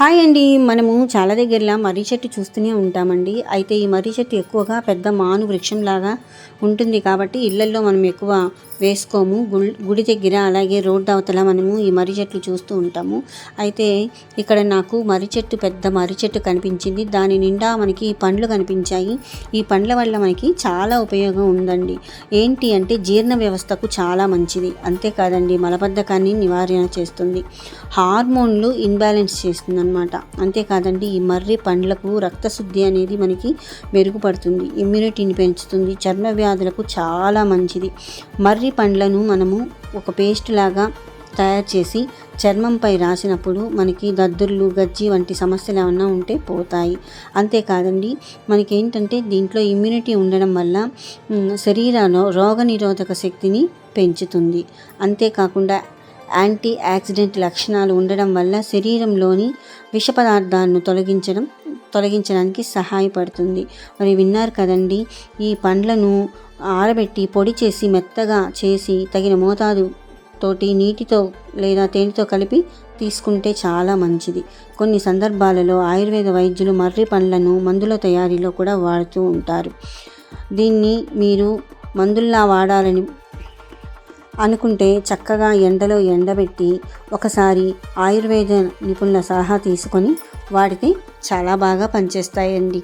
Hi అండి. మనము చాలా దగ్గరలా మర్రి చెట్టు చూస్తూనే ఉంటామండి. అయితే ఈ మర్రి చెట్టు ఎక్కువగా పెద్ద మాను వృక్షంలాగా ఉంటుంది కాబట్టి ఇళ్లల్లో మనం ఎక్కువ వేసుకోము. గుడి దగ్గర అలాగే రోడ్డు అవతల మనము ఈ మర్రి చెట్లు చూస్తూ ఉంటాము. అయితే ఇక్కడ నాకు పెద్ద మర్రి చెట్టు కనిపించింది. దాని నిండా మనకి పండ్లు కనిపించాయి. ఈ పండ్ల వల్ల మనకి చాలా ఉపయోగం ఉందండి. ఏంటి అంటే జీర్ణ వ్యవస్థకు చాలా మంచిది. అంతేకాదండి, మలబద్ధకాన్ని నివారణ చేస్తుంది, హార్మోన్లు ఇన్బ్యాలెన్స్ చేస్తుంది అనమాట. అంతేకాదండి, ఈ మర్రి పండ్లకు రక్తశుద్ధి అనేది మనకి మెరుగుపడుతుంది, ఇమ్యూనిటీని పెంచుతుంది, చర్మ వ్యాధులకు చాలా మంచిది. మర్రి పండ్లను మనము ఒక పేస్ట్ లాగా తయారు చేసి చర్మంపై రాసినప్పుడు మనకి దద్దుర్లు, గజ్జి వంటి సమస్యలు ఏమన్నా ఉంటే పోతాయి. అంతేకాదండి, మనకి ఏంటంటే దీంట్లో ఇమ్యూనిటీ ఉండడం వల్ల శరీరంలో రోగనిరోధక శక్తిని పెంచుతుంది. అంతేకాకుండా యాంటీ ఆక్సిడెంట్ లక్షణాలు ఉండడం వల్ల శరీరంలోని విష పదార్థాలను తొలగించడానికి సహాయపడుతుంది. మరి విన్నారు కదండి, ఈ పండ్లను ఆరబెట్టి పొడి చేసి మెత్తగా చేసి తగిన మోతాదు తోటి నీటితో లేదా తేనెతో కలిపి తీసుకుంటే చాలా మంచిది. కొన్ని సందర్భాలలో ఆయుర్వేద వైద్యులు మర్రి పండ్లను మందుల తయారీలో కూడా వాడుతూ ఉంటారు. దీన్ని మీరు మందుల్లా వాడాలని అనుకుంటే చక్కగా ఎండలో ఎండబెట్టి ఒకసారి ఆయుర్వేద నిపుణుల సలహా తీసుకొని వాడితే చాలా బాగా పనిచేస్తాయండి.